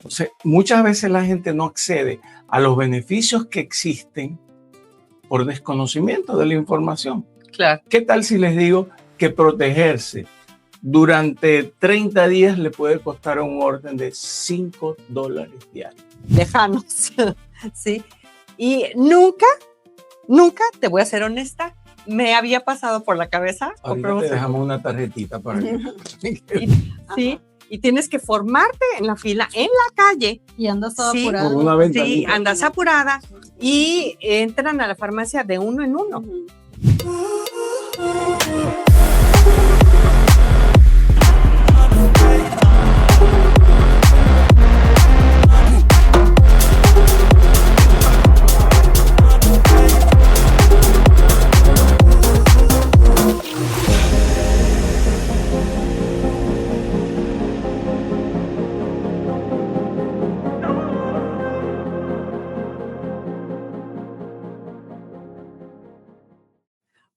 Entonces, muchas veces la gente no accede a los beneficios que existen por desconocimiento de la información. Claro. ¿Qué tal si les digo que protegerse durante 30 días le puede costar un orden de $5 diarios? Lejanos, ¿sí? Y nunca, te voy a ser honesta, me había pasado por la cabeza. Ahorita te dejamos una tarjetita para que... Sí, y tienes que formarte en la fila, en la calle. Y andas toda Sí, apurada. Por una ventanita. Sí, andas apurada y entran a la farmacia de uno en uno.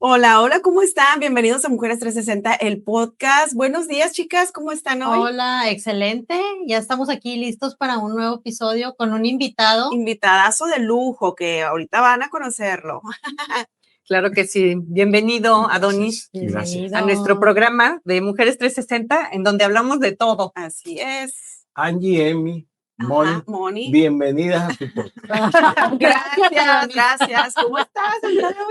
Hola, hola, ¿cómo están? Bienvenidos a Mujeres 360, el podcast. Buenos días, chicas, ¿cómo están hoy? Hola, excelente. Ya estamos aquí listos para un nuevo episodio con un invitado. Invitadazo de lujo, que ahorita van a conocerlo. Claro que sí. Bienvenido, Adonis, Gracias. a nuestro programa de Mujeres 360, en donde hablamos de todo. Así es. Angie, Emi, Ajá, Moni, Moni. bienvenidas a tu podcast. Gracias. ¿Cómo estás?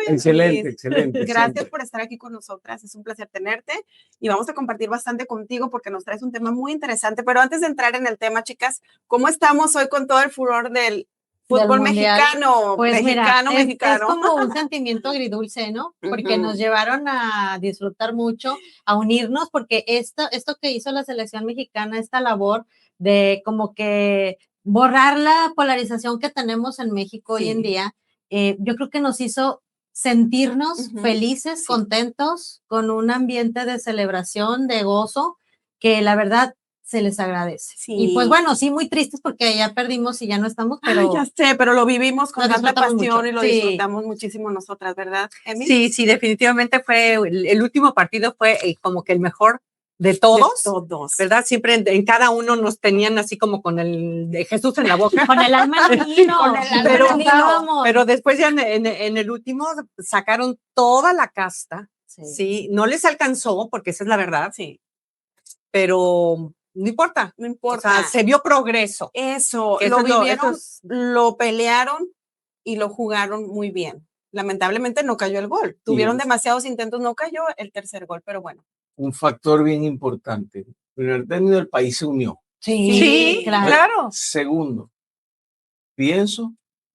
Excelente. Gracias por estar aquí con nosotras. Es un placer tenerte y vamos a compartir bastante contigo porque nos traes un tema muy interesante. Pero antes de entrar en el tema, chicas, ¿cómo estamos hoy con todo el furor del fútbol mexicano? Pues mexicano. Es como un sentimiento agridulce, ¿no? Porque nos llevaron a disfrutar mucho, a unirnos, porque esto que hizo la selección mexicana, esta labor de como que borrar la polarización que tenemos en México hoy en día, yo creo que nos hizo sentirnos felices, contentos, con un ambiente de celebración, de gozo, que la verdad se les agradece. Sí. Y pues bueno, sí, muy tristes porque ya perdimos y ya no estamos, pero... Ya sé, pero lo vivimos con tanta pasión mucho. y lo disfrutamos muchísimo nosotras, ¿verdad, Emi? Sí, definitivamente fue, el último partido fue como que el mejor de todos. De todos. ¿Verdad? Siempre en cada uno nos tenían así como con el de Jesús en la boca. Con el alma en vino. Pero después ya en el último sacaron toda la casta. Sí. No les alcanzó, porque esa es la verdad. Sí. Pero no importa. No importa. O sea, se vio progreso. Eso, lo vivieron, lo pelearon y lo jugaron muy bien. Lamentablemente no cayó el gol. Tuvieron demasiados intentos, no cayó el tercer gol, pero bueno. Un factor bien importante. Primer término, el país se unió. Sí, claro. Segundo,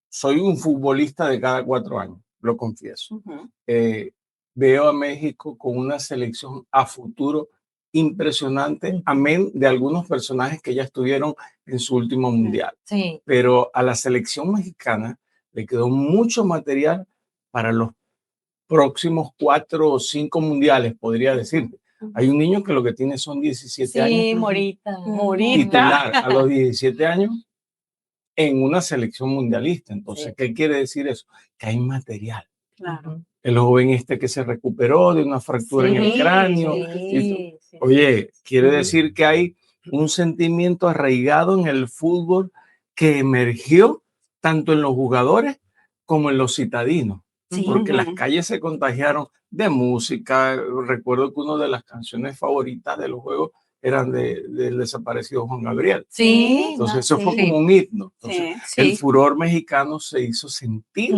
soy un futbolista de cada 4 años, lo confieso. Veo a México con una selección a futuro impresionante, amén de algunos personajes que ya estuvieron en su último mundial. Sí. Pero a la selección mexicana le quedó mucho material para los próximos 4 o 5 mundiales, podría decir. Hay un niño que lo que tiene son 17 años. Sí, Morita. Titular a los 17 años en una selección mundialista. Entonces, ¿qué quiere decir eso? Que hay material. Claro. El joven que se recuperó de una fractura en el cráneo. Oye, quiere decir que hay un sentimiento arraigado en el fútbol que emergió tanto en los jugadores como en los citadinos. Porque las calles se contagiaron de música. Recuerdo que una de las canciones favoritas de los juegos eran del desaparecido Juan Gabriel. Sí. Entonces eso fue como un himno. Entonces, el furor mexicano se hizo sentir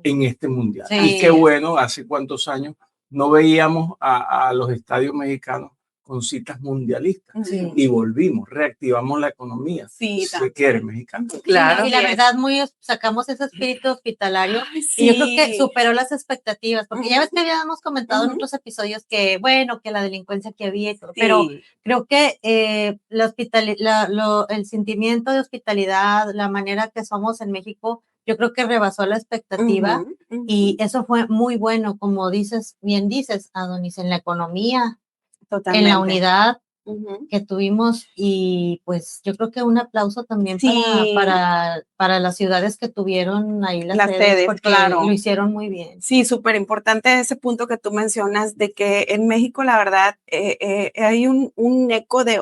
en este mundial. Y qué bueno, hace cuántos años no veíamos a los estadios mexicanos con citas mundialistas. Y volvimos, reactivamos la economía. Se quiere mexicano. Claro. Y la verdad, sacamos ese espíritu hospitalario. Y yo creo que superó las expectativas, porque ya ves que habíamos comentado en otros episodios que, bueno, que la delincuencia que había, pero creo que el sentimiento de hospitalidad, la manera que somos en México, yo creo que rebasó la expectativa y eso fue muy bueno, como bien dices, Adonis, en la economía. Totalmente. En la unidad que tuvimos y pues yo creo que un aplauso también para las ciudades que tuvieron ahí las sedes porque lo hicieron muy bien. Sí, súper importante ese punto que tú mencionas de que en México la verdad hay un eco de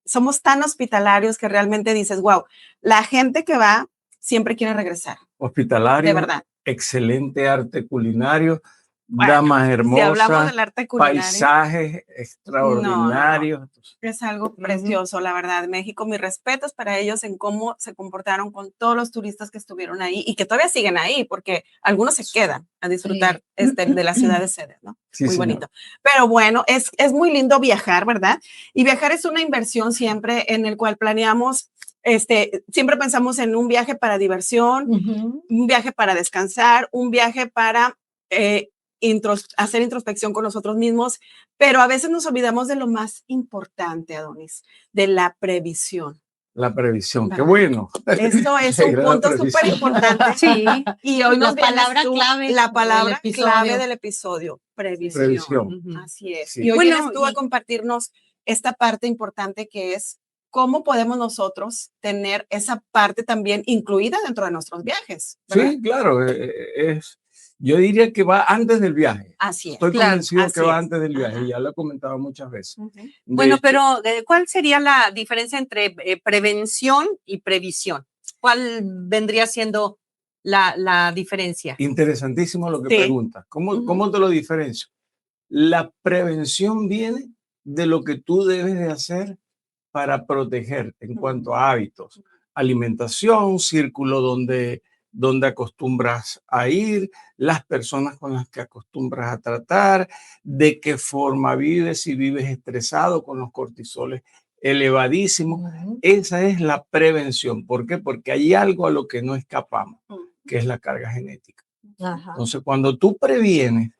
somos tan hospitalarios que realmente dices, wow, la gente que va siempre quiere regresar. Hospitalario, de verdad. Excelente arte culinario, Bueno, damas hermosas, si hablamos del arte culinario, paisajes extraordinarios. No. Es algo precioso, la verdad. México, mis respetos para ellos en cómo se comportaron con todos los turistas que estuvieron ahí y que todavía siguen ahí, porque algunos se quedan a disfrutar de la ciudad de sede, ¿no? Sí, muy señor. bonito. Pero bueno, es muy lindo viajar, ¿verdad? Y viajar es una inversión siempre en el cual planeamos, siempre pensamos en un viaje para diversión, un viaje para descansar, un viaje para hacer introspección con nosotros mismos, pero a veces nos olvidamos de lo más importante, Adonis, de la previsión. La previsión, ¿verdad? qué bueno. Esto es un punto súper importante. Sí. Y hoy La nos vienes palabra tú, clave la palabra del clave del episodio, previsión. Previsión. Así es. Sí. Y hoy Bueno, vienes tú a compartirnos esta parte importante que es cómo podemos nosotros tener esa parte también incluida dentro de nuestros viajes, ¿verdad? Sí, claro, yo diría que va antes del viaje. Así es. Estoy Claro, convencido que así va es. antes del viaje, Ajá. ya lo he comentado muchas veces. De Bueno, hecho, pero ¿cuál sería la diferencia entre prevención y previsión? ¿Cuál vendría siendo la diferencia? interesantísimo lo que Sí. preguntas. ¿Cómo te lo diferencio? La prevención viene de lo que tú debes de hacer para protegerte en cuanto a hábitos, alimentación, círculo donde acostumbras a ir, las personas con las que acostumbras a tratar, de qué forma vives, si vives estresado con los cortisoles elevadísimos. Esa es la prevención. ¿Por qué? Porque hay algo a lo que no escapamos, que es la carga genética. Ajá. Entonces, cuando tú previenes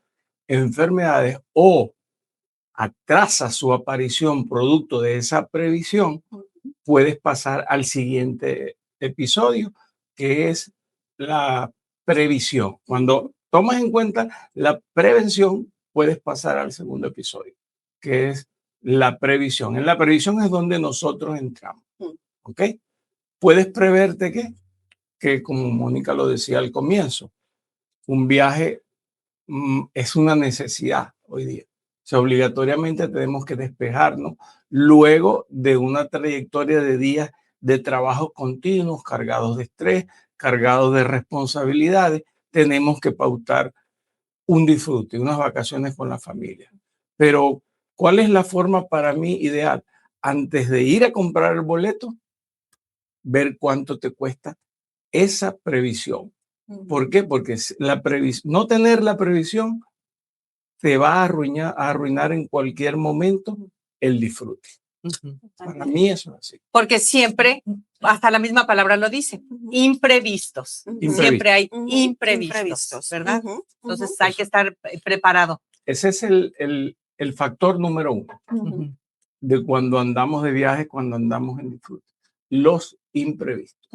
enfermedades o atrasas su aparición producto de esa previsión, puedes pasar al siguiente episodio, que es la previsión. Cuando tomas en cuenta la prevención, puedes pasar al segundo episodio, que es la previsión. En la previsión es donde nosotros entramos. ¿Ok? Puedes preverte que como Mónica lo decía al comienzo, un viaje es una necesidad hoy día. O sea, obligatoriamente tenemos que despejarnos luego de una trayectoria de días de trabajo continuos, cargados de estrés, cargados de responsabilidades. Tenemos que pautar un disfrute, unas vacaciones con la familia. Pero, ¿cuál es la forma para mí ideal? Antes de ir a comprar el boleto, ver cuánto te cuesta esa previsión. ¿Por qué? Porque no tener la previsión te va a arruinar en cualquier momento el disfrute. Para mí eso es así. Porque siempre, hasta la misma palabra lo dice, imprevistos. Siempre hay imprevistos, ¿verdad? Entonces hay que estar preparado. Ese es el factor número uno de cuando andamos de viaje, cuando andamos en disfrute. Los imprevistos.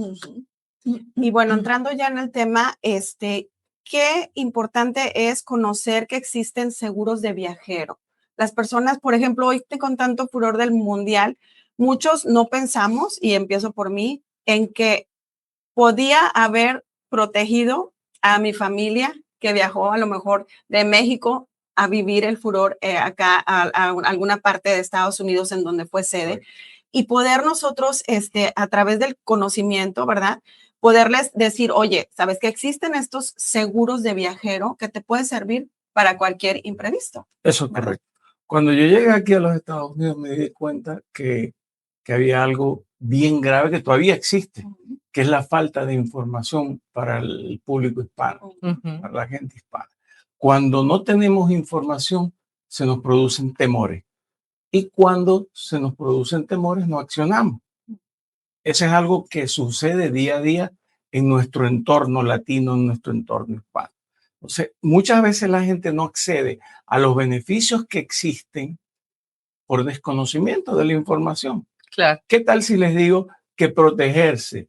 Y bueno, entrando ya en el tema, qué importante es conocer que existen seguros de viajero. Las personas, por ejemplo, hoy con tanto furor del mundial, muchos no pensamos, y empiezo por mí, en que podía haber protegido a mi familia que viajó a lo mejor de México a vivir el furor acá a alguna parte de Estados Unidos en donde fue sede. Right. Y poder nosotros, a través del conocimiento, ¿verdad? Poderles decir, oye, ¿sabes que existen estos seguros de viajero que te pueden servir para cualquier imprevisto? Eso es correcto. Cuando yo llegué aquí a los Estados Unidos me di cuenta que había algo bien grave que todavía existe, que es la falta de información para el público hispano, para la gente hispana. Cuando no tenemos información, se nos producen temores. Y cuando se nos producen temores, no accionamos. Eso es algo que sucede día a día en nuestro entorno latino, en nuestro entorno hispano. Entonces, muchas veces la gente no accede a los beneficios que existen por desconocimiento de la información. Claro. ¿Qué tal si les digo que protegerse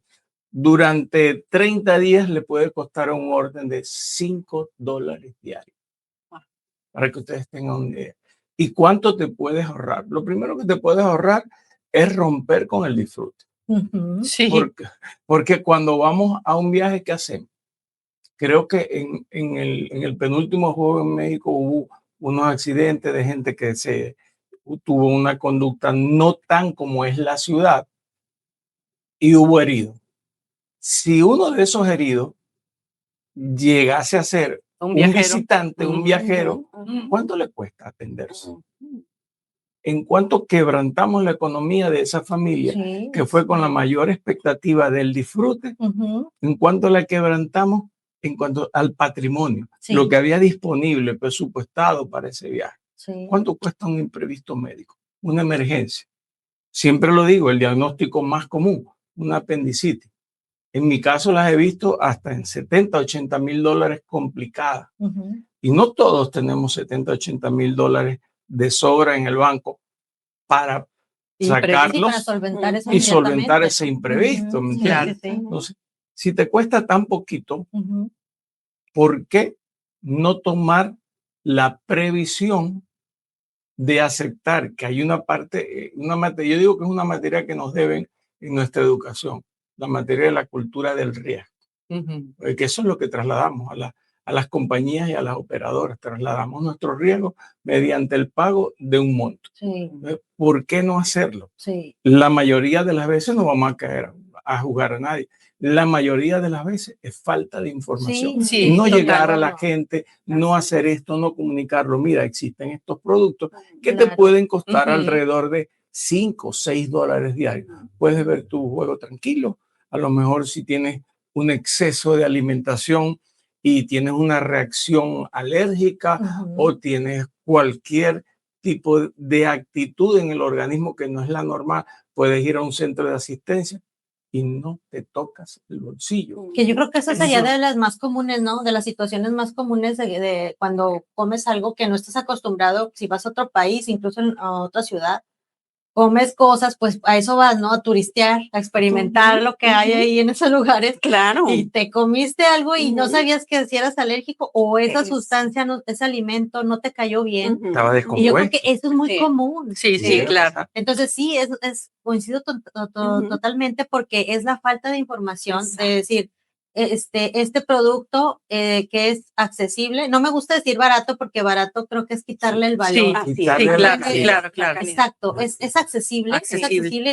durante 30 días le puede costar un orden de $5 diarios? Para que ustedes tengan una idea. ¿Y cuánto te puedes ahorrar? Lo primero que te puedes ahorrar es romper con el disfrute. Sí. Porque cuando vamos a un viaje, ¿qué hacemos? Creo que en el penúltimo juego en México hubo unos accidentes de gente que se tuvo una conducta no tan como es la ciudad y hubo heridos. Si uno de esos heridos llegase a ser un visitante, un viajero, ¿cuánto le cuesta atenderse? En cuanto quebrantamos la economía de esa familia, que fue con la mayor expectativa del disfrute, en cuanto la quebrantamos, en cuanto al patrimonio, lo que había disponible, presupuestado para ese viaje. ¿Cuánto cuesta un imprevisto médico? Una emergencia. Siempre lo digo, el diagnóstico más común, una apendicitis. En mi caso las he visto hasta en 70, 80 mil dólares complicadas. Y no todos tenemos 70, 80 mil dólares de sobra en el banco para sacarlos y solventar ese imprevisto. ¿Me entiendes? Entonces, si te cuesta tan poquito, ¿por qué no tomar la previsión de aceptar que hay una parte, una materia, yo digo que es una materia que nos deben en nuestra educación, la materia de la cultura del riesgo? Que eso es lo que trasladamos a las compañías y a las operadoras, trasladamos nuestros riesgos mediante el pago de un monto. ¿Por qué no hacerlo? La mayoría de las veces no vamos a caer a jugar a nadie. La mayoría de las veces es falta de información. No llegar a la gente, no hacer esto, no comunicarlo. Mira, existen estos productos que te pueden costar alrededor de 5 o 6 dólares diarios. Puedes ver tu juego tranquilo. A lo mejor si tienes un exceso de alimentación y tienes una reacción alérgica o tienes cualquier tipo de actitud en el organismo que no es la normal, puedes ir a un centro de asistencia y no te tocas el bolsillo. Que yo creo que esa sería de las más comunes, ¿no? De las situaciones más comunes de cuando comes algo que no estás acostumbrado, si vas a otro país, incluso a otra ciudad, comes cosas, pues a eso vas, ¿no? A turistear, a experimentar lo que hay ahí en esos lugares. Claro. Y te comiste algo y no sabías que si eras alérgico o esa sustancia, ese alimento no te cayó bien. Estaba descompuesto. Y yo creo que eso es muy común. Sí, claro. Entonces sí, coincido totalmente porque es la falta de información de decir, este producto que es accesible, no me gusta decir barato porque barato creo que es quitarle el valor. Claro. Exacto, es accesible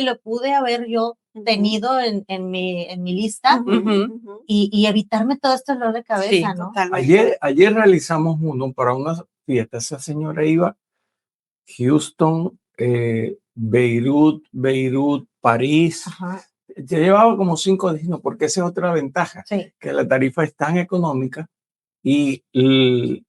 y lo pude haber yo tenido en mi lista y evitarme todo este dolor de cabeza, ¿no? Ayer realizamos uno para una fiesta. Esa señora iba Houston, Beirut, París. Ya llevaba como 5 destinos, porque esa es otra ventaja, que la tarifa es tan económica y el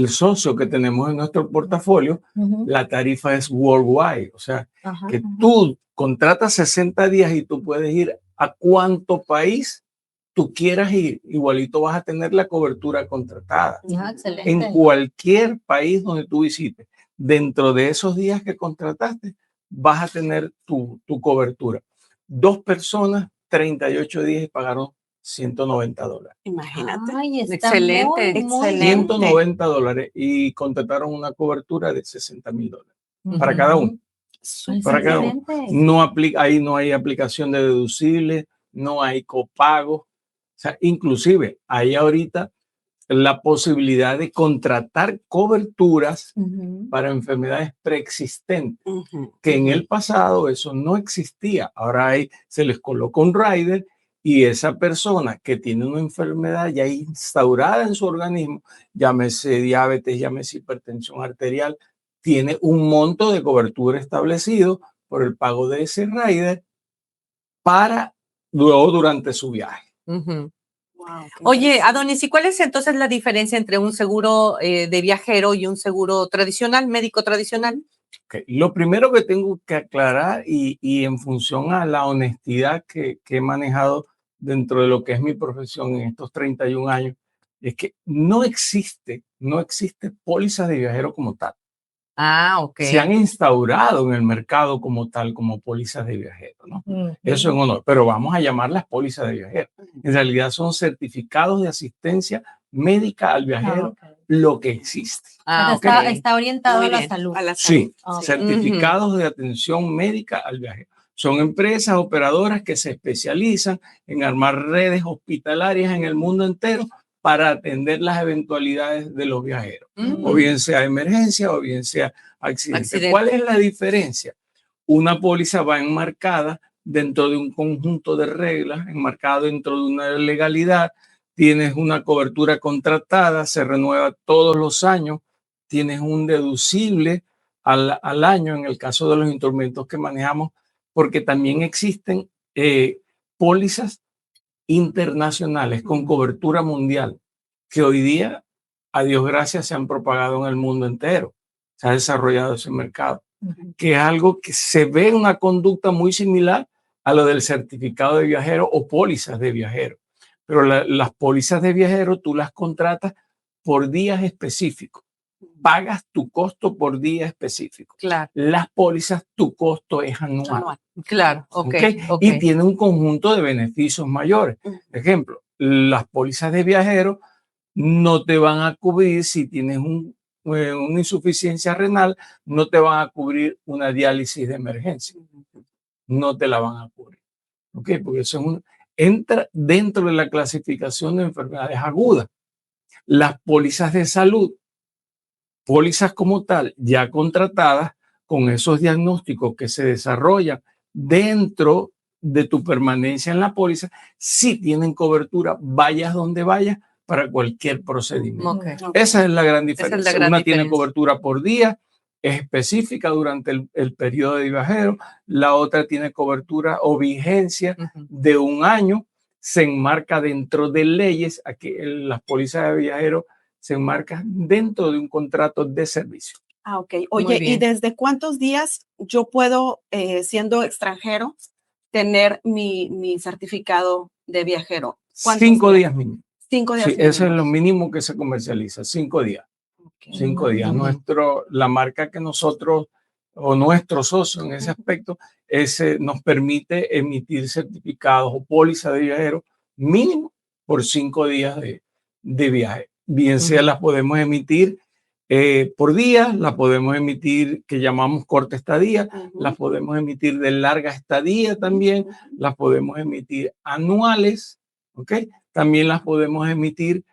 socio que tenemos en nuestro portafolio, la tarifa es worldwide, o sea, que tú contratas 60 días y tú puedes ir a cuánto país tú quieras ir, igualito vas a tener la cobertura contratada. En cualquier país donde tú visites, dentro de esos días que contrataste, vas a tener tu cobertura. 2 personas, 38 días y pagaron $190. Imagínate. Ay, excelente. 190 dólares y contrataron una cobertura de $60,000 para cada uno. Para cada uno. Ahí no hay aplicación de deducible, no hay copago. O sea, inclusive hay ahorita la posibilidad de contratar coberturas para enfermedades preexistentes, que en el pasado eso no existía. Ahora se les coloca un rider y esa persona que tiene una enfermedad ya instaurada en su organismo, llámese diabetes, llámese hipertensión arterial, tiene un monto de cobertura establecido por el pago de ese rider para luego durante su viaje. Oye, Adonis, ¿y cuál es entonces la diferencia entre un seguro de viajero y un seguro tradicional, médico tradicional? Lo primero que tengo que aclarar y en función a la honestidad que he manejado dentro de lo que es mi profesión en estos 31 años, es que no existe póliza de viajero como tal. Se han instaurado en el mercado como tal, como pólizas de viajero, ¿no? Eso en honor, pero vamos a llamarlas pólizas de viajero. En realidad son certificados de asistencia médica al viajero, lo que existe. Está orientado a la salud. Sí, certificados de atención médica al viajero. Son empresas operadoras que se especializan en armar redes hospitalarias en el mundo entero para atender las eventualidades de los viajeros, o bien sea emergencia, o bien sea accidente. ¿Cuál es la diferencia? Una póliza va enmarcada dentro de un conjunto de reglas, enmarcada dentro de una legalidad, tienes una cobertura contratada, se renueva todos los años, tienes un deducible al año en el caso de los instrumentos que manejamos, porque también existen pólizas internacionales con cobertura mundial que hoy día, a Dios gracias, se han propagado en el mundo entero. Se ha desarrollado ese mercado, que es algo que se ve una conducta muy similar a lo del certificado de viajero o pólizas de viajero. Pero las pólizas de viajero tú las contratas por días específicos. Pagas tu costo por día específico. Claro. Las pólizas, tu costo es anual. Claro, ¿Okay? Y tiene un conjunto de beneficios mayores. Ejemplo, las pólizas de viajero no te van a cubrir si tienes una insuficiencia renal, no te van a cubrir una diálisis de emergencia. No te la van a cubrir. ¿Okay? Porque eso entra dentro de la clasificación de enfermedades agudas. Las pólizas de salud, pólizas como tal, ya contratadas con esos diagnósticos que se desarrollan dentro de tu permanencia en la póliza, sí tienen cobertura, vayas donde vayas, para cualquier procedimiento. Esa es la gran diferencia. Una tiene cobertura por día, es específica durante el periodo de viajero, la otra tiene cobertura o vigencia de un año, se enmarca dentro de leyes, aquí las pólizas de viajero se enmarcan dentro de un contrato de servicio. Ah, ok. Oye, ¿y desde cuántos días yo puedo, siendo extranjero, tener mi certificado de viajero? 5 días mínimo. 5 días. Sí, eso es lo mínimo que se comercializa, 5 días. 5 días. La marca que nosotros o nuestro socio en ese aspecto nos permite emitir certificados o póliza de viajero mínimo por 5 días de viaje. Bien sea las podemos emitir por día, las podemos emitir que llamamos corta estadía, las podemos emitir de larga estadía también, las podemos emitir anuales, ¿ok? También las podemos emitir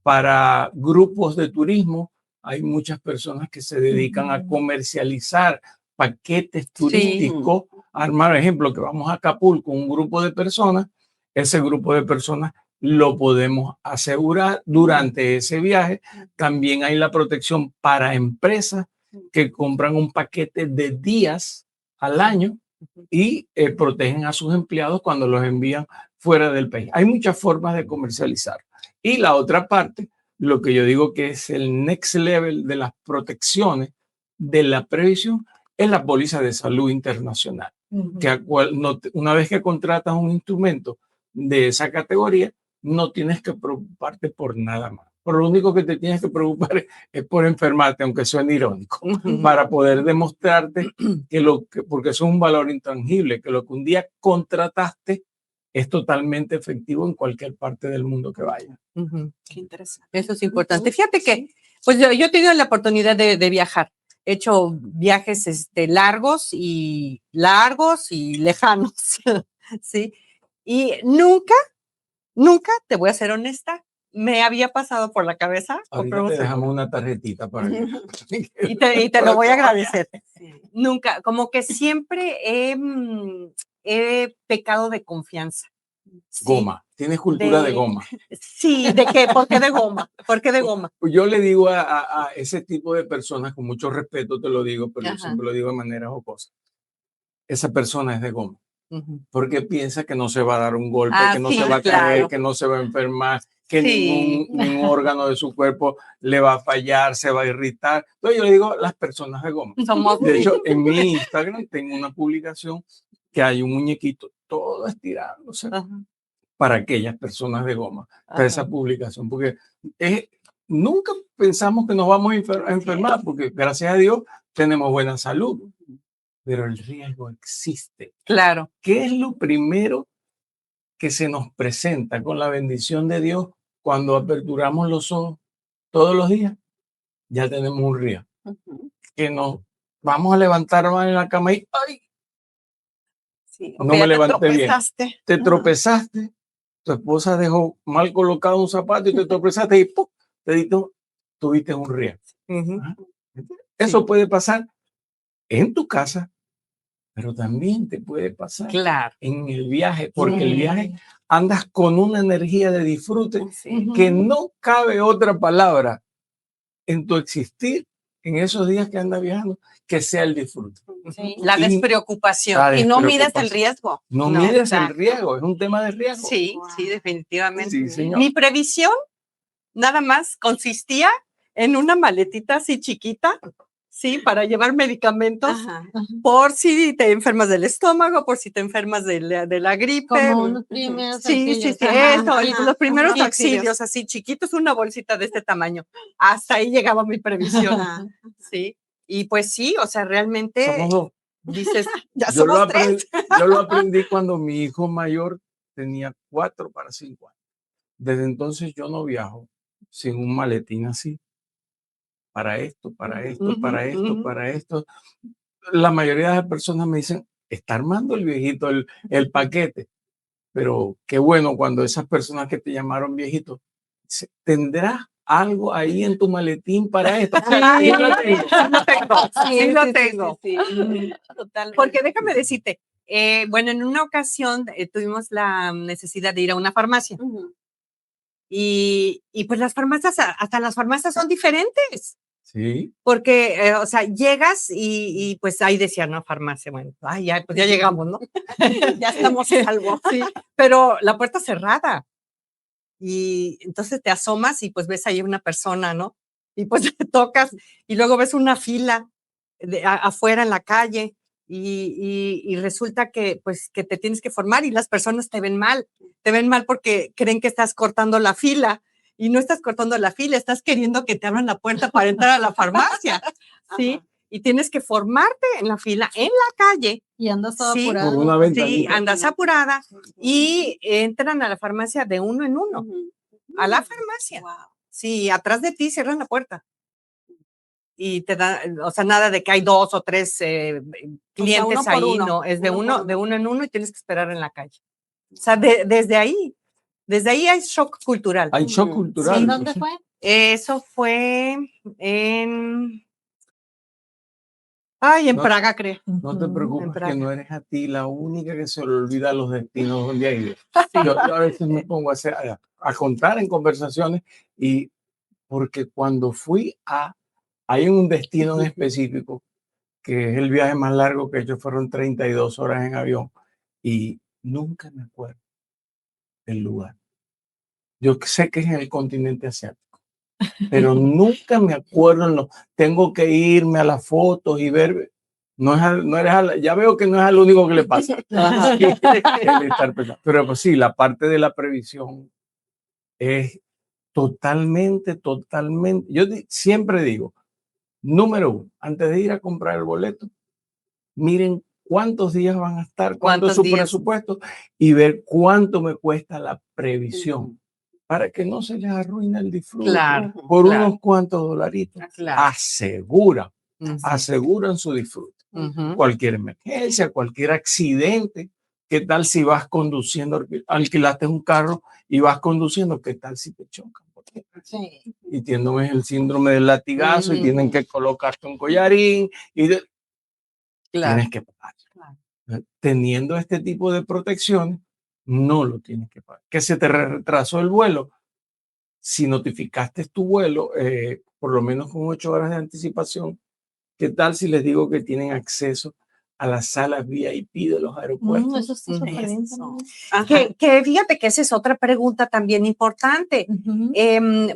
para grupos de turismo. Hay muchas personas que se dedican a comercializar paquetes turísticos. Armar, ejemplo, que vamos a Acapulco, un grupo de personas, ese grupo de personas lo podemos asegurar durante ese viaje. También hay la protección para empresas que compran un paquete de días al año y protegen a sus empleados cuando los envían fuera del país. Hay muchas formas de comercializar. Y la otra parte, lo que yo digo que es el next level de las protecciones de la previsión, es la póliza de salud internacional. Que una vez que contratas un instrumento de esa categoría, no tienes que preocuparte por nada más. Por lo único que te tienes que preocupar es por enfermarte, aunque suene irónico, para poder demostrarte porque eso es un valor intangible, que lo que un día contrataste es totalmente efectivo en cualquier parte del mundo que vaya. Qué interesante. Eso es importante. Fíjate que pues yo he tenido la oportunidad de viajar. He hecho viajes largos y lejanos, ¿sí? Y nunca, te voy a ser honesta, me había pasado por la cabeza. Ahorita te dejamos una tarjetita para que... y te lo voy a agradecer. Sí. Nunca, como que siempre he pecado de confianza. ¿Sí? Goma. Tienes cultura de goma. Sí, ¿de qué? ¿Por qué de goma? ¿Por qué de goma? Yo le digo a ese tipo de personas, con mucho respeto te lo digo, pero yo siempre lo digo de manera jocosa. Esa persona es de goma. Porque piensa que no se va a dar un golpe, que no se va a caer, que no se va a enfermar, que ningún órgano de su cuerpo le va a fallar, se va a irritar. Entonces yo le digo las personas de goma. De hecho, en mi Instagram tengo una publicación que hay un muñequito todo estirándose para aquellas personas de goma, para esa publicación, porque nunca pensamos que nos vamos a enfermar, porque gracias a Dios tenemos buena salud, pero el riesgo existe. Claro. ¿Qué es lo primero que se nos presenta con la bendición de Dios cuando aperturamos los ojos todos los días? Ya tenemos un riesgo. Que nos vamos a levantar en la cama y ¡ay! Sí. No me levanté bien. Te tropezaste, tu esposa dejó mal colocado un zapato y te tropezaste y ¡pum! Tuviste un riesgo. Eso puede pasar en tu casa, pero también te puede pasar Claro. en el viaje, porque el viaje andas con una energía de disfrute que no cabe otra palabra en tu existir en esos días que andas viajando que sea el disfrute. Sí. La despreocupación. Y no mides el riesgo. No No, mides el exacto. riesgo, es un tema de riesgo. Sí, Wow. sí, definitivamente. Sí, señor. Mi previsión nada más consistía en una maletita así chiquita, sí, para llevar medicamentos Ajá. por si te enfermas del estómago, por si te enfermas de la gripe. Como unos primeros Sí, auxilios. eso, Ajá. los primeros Ajá. auxilios así chiquitos, una bolsita de este tamaño. Hasta ahí llegaba mi previsión, Ajá. sí. Y pues sí, o sea, realmente Somos dos. dices, ya Yo somos tres. yo lo aprendí cuando mi hijo mayor tenía 4 para 5 años. Desde entonces yo no viajo sin un maletín así. Para esto, para esto, Ujú, para esto, ujú. para esto. La mayoría de las personas me dicen, está armando el viejito el paquete. Pero qué bueno cuando esas personas que te llamaron viejito, ¿tendrás algo ahí en tu maletín para esto? Sí, Yo lo tengo. sí lo tengo, sí lo tengo. Sí, totalmente. Porque déjame decirte, bueno, en una ocasión tuvimos la necesidad de ir a una farmacia Ujú. y pues las farmacias, hasta las farmacias son diferentes, Sí, porque, o sea, llegas y pues ahí decía, no, farmacia, bueno, ay, ya, pues ya llegamos, ¿no? Ya estamos a salvo. Sí, pero la puerta cerrada y entonces te asomas y pues ves ahí una persona, ¿no? Y pues te tocas y luego ves una fila afuera en la calle y resulta que pues que te tienes que formar y las personas te ven mal porque creen que estás cortando la fila y no estás cortando la fila, estás queriendo que te abran la puerta para entrar a la farmacia, ¿sí? Ajá. Y tienes que formarte en la fila, en la calle. Y andas todo Sí, apurado. por una Sí, ventanita. andas apurada y entran a la farmacia de uno en uno, Ujú. a la farmacia. Wow. Sí, atrás de ti cierran la puerta. Y te dan, o sea, nada de que hay 2 o 3 clientes uno por ahí, uno, no, es de uno por de uno. uno en uno y tienes que esperar en la calle. O sea, desde ahí hay shock cultural. Hay shock Ujú. cultural. ¿En dónde fue? Eso fue en en No, Praga, creo. no te En preocupes que Praga. no eres a ti la única que se le olvida los destinos donde ha ido. Yo a veces me pongo a contar en conversaciones y porque cuando hay un destino en específico que es el viaje más largo que he hecho, fueron 32 horas en avión y nunca me acuerdo del lugar. Yo sé que es en el continente asiático, pero nunca me acuerdo. Tengo que irme a las fotos y ver. Ya veo que no es al único que le pasa. Ajá. El estar pensando. Pero pues sí, la parte de la previsión es totalmente. Siempre digo, número 1, antes de ir a comprar el boleto, miren cuántos días van a estar, cuánto es ¿Cuántos su días? presupuesto y ver cuánto me cuesta la previsión para que no se les arruine el disfrute Claro, por claro. unos cuantos dolaritos. Claro. Aseguran su disfrute. Ujú. Cualquier emergencia, cualquier accidente. ¿Qué tal si vas conduciendo, alquilaste un carro y vas conduciendo? ¿Qué tal si te chocan? Sí. Y tienes el síndrome del latigazo y tienen que colocarte un collarín y Claro. tienes que pagar. Teniendo este tipo de protecciones, no lo tienes que pagar. Que se te retrasó el vuelo. Si notificaste tu vuelo, por lo menos con 8 horas de anticipación, ¿qué tal si les digo que tienen acceso a las salas VIP de los aeropuertos? Eso está súper bien. Eso. Que fíjate que esa es otra pregunta también importante. Ujú.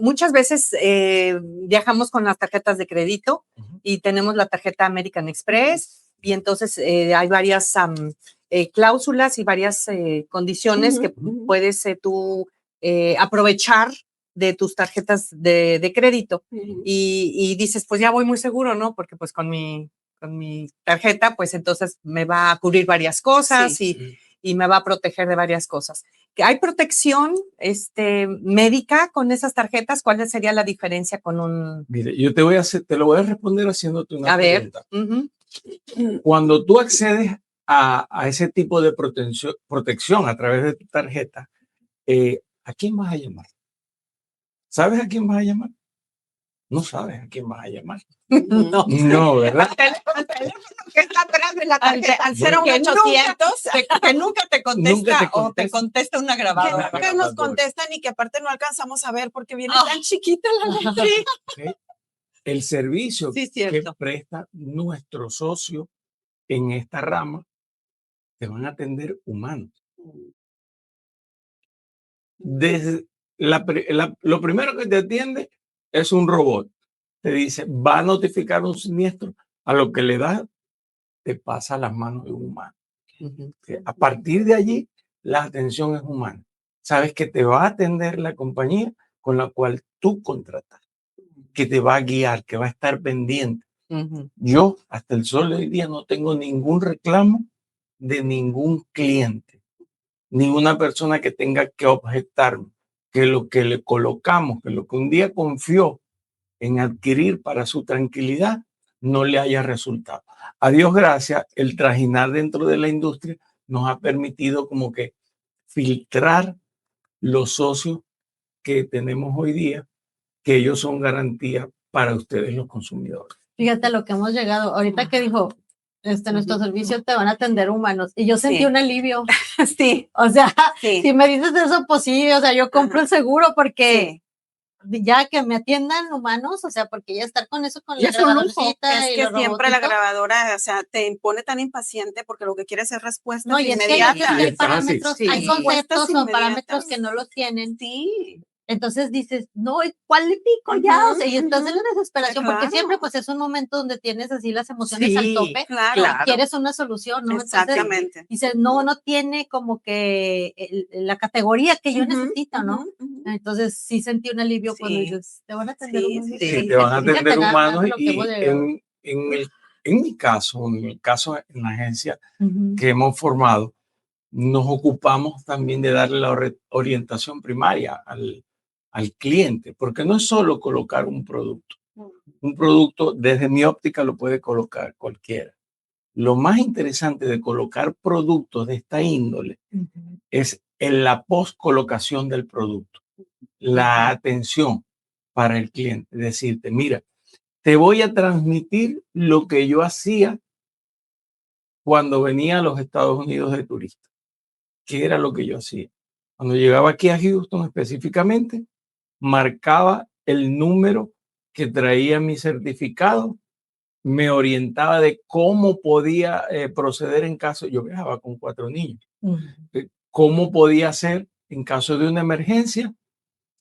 Muchas veces viajamos con las tarjetas de crédito Ujú. y tenemos la tarjeta American Express y entonces hay varias cláusulas y varias condiciones que puedes tú aprovechar de tus tarjetas de crédito y dices, pues ya voy muy seguro, ¿no? Porque pues con mi tarjeta, pues entonces me va a cubrir varias cosas y me va a proteger de varias cosas. ¿Que hay protección médica con esas tarjetas? ¿Cuál sería la diferencia con un...? Mire, yo te lo voy a responder haciéndote una A ver. pregunta. Cuando tú accedes a ese tipo de protección a través de tu tarjeta, ¿a quién vas a llamar? ¿Sabes a quién vas a llamar? no sabes a quién vas a llamar. No. No, ¿verdad? Al teléfono que está atrás de la tarjeta, al Bueno, 01800. Que nunca te contesta, Nunca te o te contesta. contesta una Que grabadora. nunca nos contestan y que aparte no alcanzamos a ver porque viene Ah. tan chiquita la letra. ¿Ok? El servicio Sí, que cierto. presta nuestro socio en esta rama, te van a atender humanos. Desde lo primero que te atiende es un robot. Te dice, va a notificar un siniestro. A lo que le da, te pasa a las manos de un humano. Ujú. A partir de allí, la atención es humana. Sabes que te va a atender la compañía con la cual tú contratas, que te va a guiar, que va a estar pendiente. Ujú. Yo, hasta el sol de hoy día, no tengo ningún reclamo de ningún cliente, ninguna persona que tenga que objetarme que lo que le colocamos, que lo que un día confió en adquirir para su tranquilidad, no le haya resultado. A Dios gracias, el trajinar dentro de la industria nos ha permitido como que filtrar los socios que tenemos hoy día, que ellos son garantía para ustedes los consumidores. Fíjate lo que hemos llegado. Ahorita que dijo, nuestro servicio te van a atender humanos. Y yo sentí Sí. un alivio. Sí, O sea, sí. si me dices eso, pues sí, o sea, yo compro Ajá. el seguro porque Sí. ya que me atiendan humanos, o sea, porque ya estar con eso, con Y la es un lujo. grabadorcita Es y que los siempre la robotitos. grabadora, o sea, te impone tan impaciente porque lo que quieres es respuestas No, y es que inmediatas. hay Sí, parámetros, sí. hay conceptos o Respuestas parámetros inmediatas. que no los tienen. Sí. Entonces dices, no, ¿cuál le pico ya? O sea, y estás en Ujú. la desesperación, porque Claro. siempre pues es un momento donde tienes así las emociones al Sí, tope, Claro. claro. quieres una solución, ¿no? Entonces Exactamente. dices, no tiene como que la categoría que yo Ujú, necesito, ¿no? ujú, ujú. Entonces sí sentí un alivio cuando Sí. dices, te van a atender Sí, humanos. sí, Sí, Sí. te van a Fíjate atender nada más humanos lo que hemos y llegado. en mi caso, en el caso en la agencia Ujú. que hemos formado, nos ocupamos también de darle la orientación primaria al cliente, porque no es solo colocar un producto. Un producto, desde mi óptica, lo puede colocar cualquiera. Lo más interesante de colocar productos de esta índole Ujú. es en la post-colocación del producto, la atención para el cliente. Decirte, mira, te voy a transmitir lo que yo hacía cuando venía a los Estados Unidos de turista. ¿Qué era lo que yo hacía? Cuando llegaba aquí a Houston específicamente, marcaba el número que traía mi certificado, me orientaba de cómo podía proceder en caso, yo viajaba con 4 niños, Ujú. cómo podía hacer en caso de una emergencia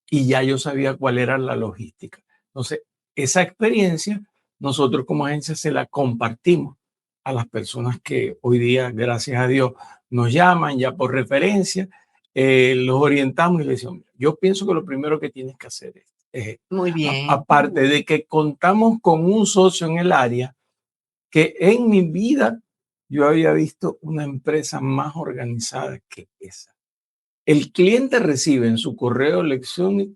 y ya yo sabía cuál era la logística. Entonces, esa experiencia nosotros como agencia se la compartimos a las personas que hoy día, gracias a Dios, nos llaman ya por referencia, los orientamos y les decimos, yo pienso que lo primero que tienes que hacer es Muy bien. aparte de que contamos con un socio en el área, que en mi vida yo había visto una empresa más organizada que esa. El cliente recibe en su correo electrónico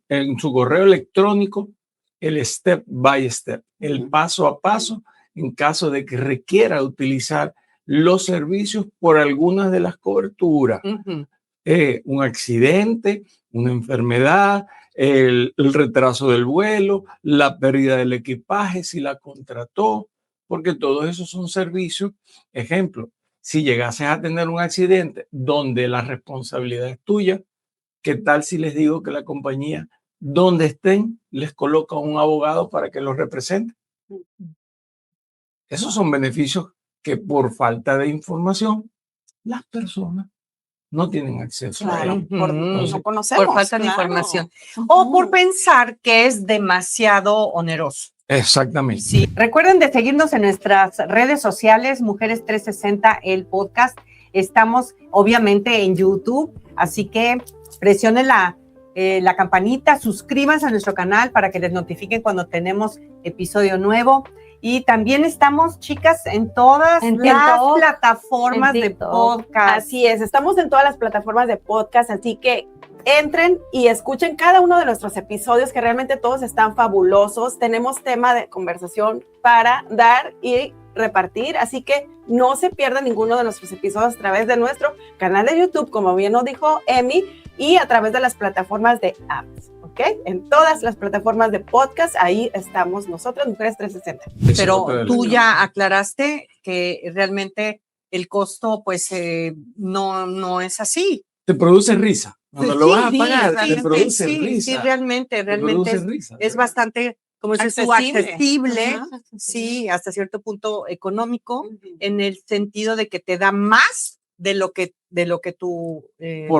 el step by step, el paso a paso en caso de que requiera utilizar los servicios por algunas de las coberturas. Ujú. Un accidente, una enfermedad, el retraso del vuelo, la pérdida del equipaje, si la contrató, porque todos esos son servicios. Ejemplo, si llegases a tener un accidente donde la responsabilidad es tuya, ¿qué tal si les digo que la compañía, donde estén, les coloca un abogado para que los represente? Esos son beneficios que por falta de información las personas no tienen acceso a Claro, ellos. por Ujú. no conocemos. Por falta de claro. información. O por pensar que es demasiado oneroso. Exactamente. Sí. Recuerden de seguirnos en nuestras redes sociales, Mujeres 360, el podcast. Estamos obviamente en YouTube, así que presionen la campanita, suscríbanse a nuestro canal para que les notifiquen cuando tenemos episodio nuevo. Y también estamos, chicas, en todas En las TikTok, plataformas en de TikTok. podcast. Así es, estamos en todas las plataformas de podcast, así que entren y escuchen cada uno de nuestros episodios, que realmente todos están fabulosos. Tenemos tema de conversación para dar y repartir, así que no se pierdan ninguno de nuestros episodios a través de nuestro canal de YouTube, como bien nos dijo Emi, y a través de las plataformas de apps, ¿ok? ¿ok? En todas las plataformas de podcast, ahí estamos nosotras, Mujeres 360. Pero tú ya aclaraste que realmente el costo, pues, no es así. Te produce risa. Cuando lo vas a pagar, sí, te produce sí, risa. sí, realmente es bastante, como dices tú, accesible, sí, hasta cierto punto económico, en el sentido de que te da más de lo que tú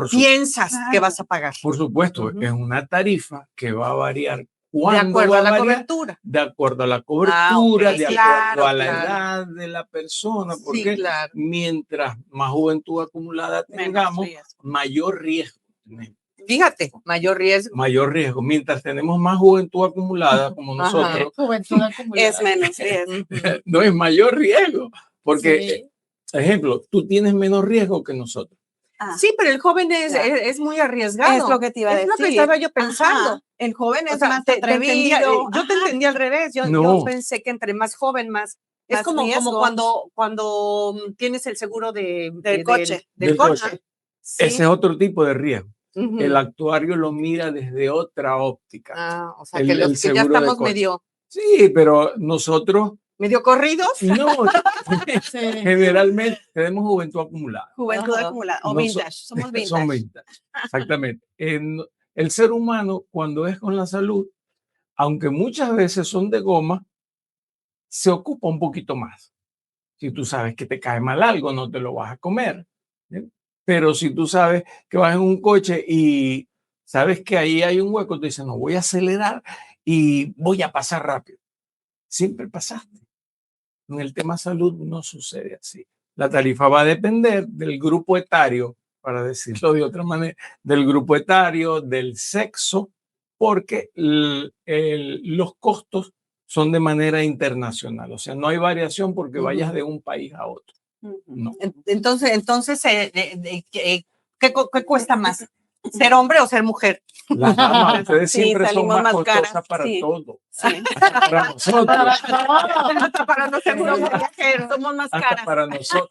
piensas que vas a pagar. Por supuesto, es una tarifa que va a variar. De acuerdo a la cobertura. De acuerdo a la cobertura, okay, de acuerdo a la edad de la persona, porque mientras más juventud acumulada tengamos, mayor riesgo tenemos. Fíjate, mayor riesgo. Mayor riesgo. Mientras tenemos más juventud acumulada, como nosotros, es menos riesgo. No es mayor riesgo, porque, ejemplo, tú tienes menos riesgo que nosotros. Sí, pero el joven es muy arriesgado. Es lo que te iba a decir. Es lo que estaba yo pensando. Ajá. El joven es más atrevido. Yo te entendí al revés. Yo pensé que entre más joven, más es como cuando tienes el seguro del coche. Sí. Ese es otro tipo de riesgo. El actuario lo mira desde otra óptica. O sea, que los que ya estamos medio. Sí, pero nosotros. ¿Medio corridos? No, generalmente tenemos juventud acumulada. Juventud acumulada, o vintage, somos vintage. Son vintage, exactamente. El ser humano, cuando es con la salud, aunque muchas veces son de goma, se ocupa un poquito más. Si tú sabes que te cae mal algo, no te lo vas a comer. ¿Bien? Pero si tú sabes que vas en un coche y sabes que ahí hay un hueco, tú dices, no, voy a acelerar y voy a pasar rápido. Siempre pasaste. En el tema salud no sucede así. La tarifa va a depender del grupo etario, para decirlo de otra manera, del grupo etario, del sexo, porque los costos son de manera internacional. O sea, no hay variación porque vayas de un país a otro. No. Entonces ¿qué cuesta más? ¿Ser hombre o ser mujer? Las damas, ustedes siempre son más costosas para todo. Sí. Para nosotros. Hasta para los seguros viajeros somos más caras. Hasta para nosotros.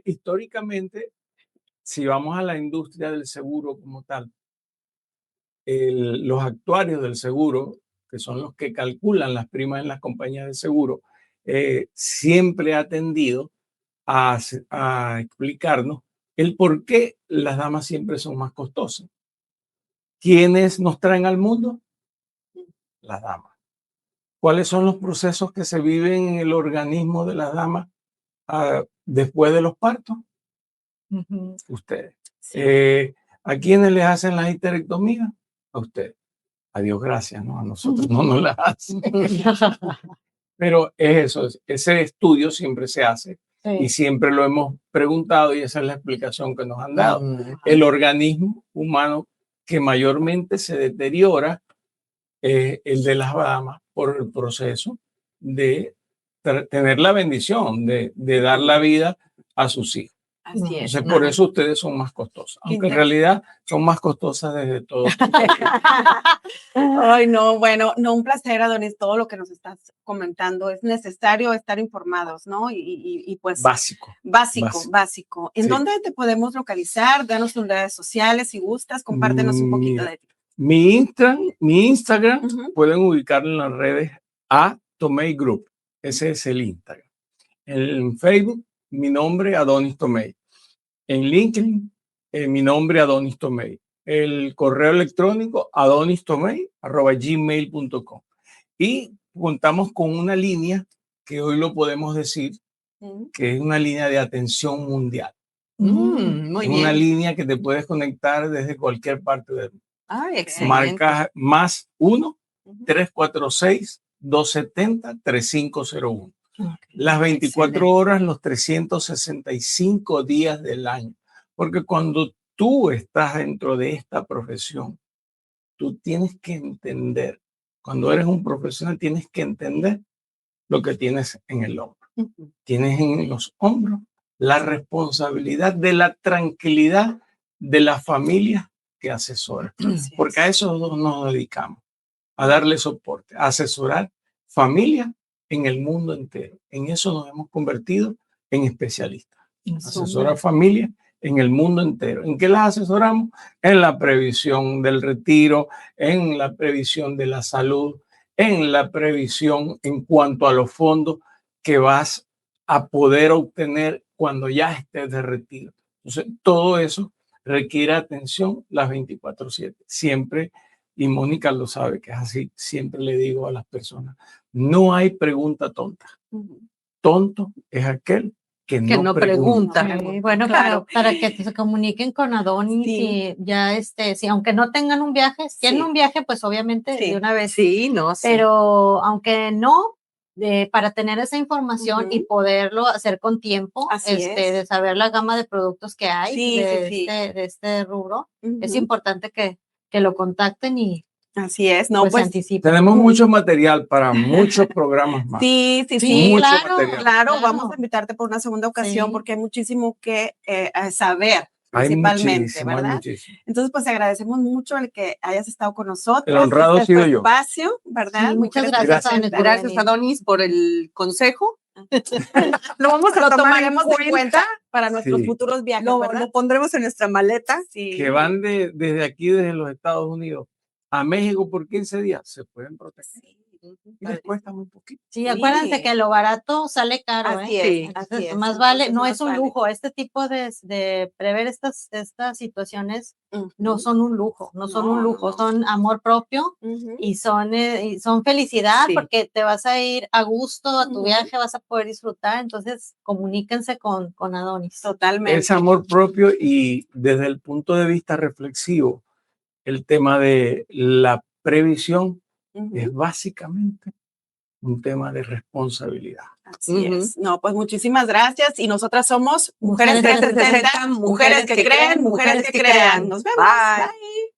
Históricamente, si vamos a la industria del seguro como tal, los actuarios del seguro, que son los que calculan las primas en las compañías de seguro, siempre ha tendido a explicarnos el por qué las damas siempre son más costosas. ¿Quiénes nos traen al mundo? Las damas. ¿Cuáles son los procesos que se viven en el organismo de las damas después de los partos? Ustedes. Sí. ¿A quiénes les hacen las histerectomías? A ustedes. A Dios gracias, ¿no? A nosotros no nos las hacen. Pero es eso, ese estudio siempre se hace. Y siempre lo hemos preguntado y esa es la explicación que nos han dado. El organismo humano que mayormente se deteriora es el de las damas por el proceso de tener la bendición de dar la vida a sus hijos. Así es. Entonces, por eso ustedes son más costosas, aunque en realidad son más costosas desde todo. Ay, no, bueno, no, un placer, Adonis, todo lo que nos estás comentando. Es necesario estar informados, ¿no? Y pues. Básico. ¿En dónde te podemos localizar? Danos tus redes sociales si gustas, compártenos un poquito de ti. Mi Instagram, pueden ubicarlo en las redes a Tomei Group. Ese es el Instagram. En Facebook, mi nombre, Adonis Tomei. En LinkedIn, mi nombre, Adonis Tomei. El correo electrónico, adonistomei@gmail.com. Y contamos con una línea que hoy lo podemos decir, que es una línea de atención mundial. Muy bien. Una línea que te puedes conectar desde cualquier parte del mundo. Excelente. Marca +1 346 270 3501. Las 24 horas, los 365 días del año. Porque cuando tú estás dentro de esta profesión, tú tienes que entender, cuando eres un profesional, tienes que entender lo que tienes en el hombro. Tienes en los hombros la responsabilidad de la tranquilidad de la familia que asesora. Porque a eso nos dedicamos, a darle soporte, a asesorar familia en el mundo entero. En eso nos hemos convertido en especialistas. Asesorar familia en el mundo entero. ¿En qué las asesoramos? En la previsión del retiro, en la previsión de la salud, en la previsión en cuanto a los fondos que vas a poder obtener cuando ya estés de retiro. Entonces, todo eso requiere atención las 24/7. Siempre, y Mónica lo sabe que es así, siempre le digo a las personas, no hay pregunta tonta. Tonto es aquel que no pregunta. Sí, bueno, Claro. para que se comuniquen con Adonis Sí. y ya si aunque no tengan un viaje, si tienen Sí. un viaje, pues obviamente Sí. de una vez. Sí, no, sí. Pero aunque no, para tener esa información y Ujú. poderlo hacer con tiempo, Así es. de saber la gama de productos que hay Sí, de, sí, sí. de este rubro, es Ujú. importante que lo contacten y Así es, no, pues, se pues anticipen. Tenemos mucho material para muchos programas más. sí, sí, Sí, sí. Mucho claro, material. Claro, claro. vamos a invitarte por una segunda ocasión Sí. porque hay muchísimo que saber, Hay principalmente, muchísimo, hay ¿verdad? muchísimo. Entonces, pues agradecemos mucho el que hayas estado con nosotros. El honrado Este ha sido es tu yo. espacio, ¿verdad? Sí, muchas Mujeres gracias, Gracias. Adonis, por Gracias, venir. Adonis, por el consejo. Lo vamos a Lo tomar tomaremos en cuenta para nuestros Sí. futuros viajes, Lo ¿verdad? pondremos en nuestra maleta. Sí. Que van desde aquí, desde los Estados Unidos a México por 15 días, se pueden proteger. Y les cuesta muy poquito. Sí, acuérdense que lo barato sale caro, Así ¿eh? es, Sí. así Entonces, es. más vale, Entonces, no más es un vale. lujo, este tipo de prever estas situaciones no Ujú. son un lujo, no son un No, lujo, no. son amor propio Ujú. y son felicidad Sí. porque te vas a ir a gusto a tu Ujú. viaje, vas a poder disfrutar, entonces comuníquense con Adonis. Totalmente. Es amor propio y desde el punto de vista reflexivo, el tema de la previsión Ujú. es básicamente un tema de responsabilidad. Así Ujú. es. No, pues muchísimas gracias. Y nosotras somos Mujeres Mujeres 360, mujeres que creen, mujeres que crean. Nos vemos. Bye. Bye.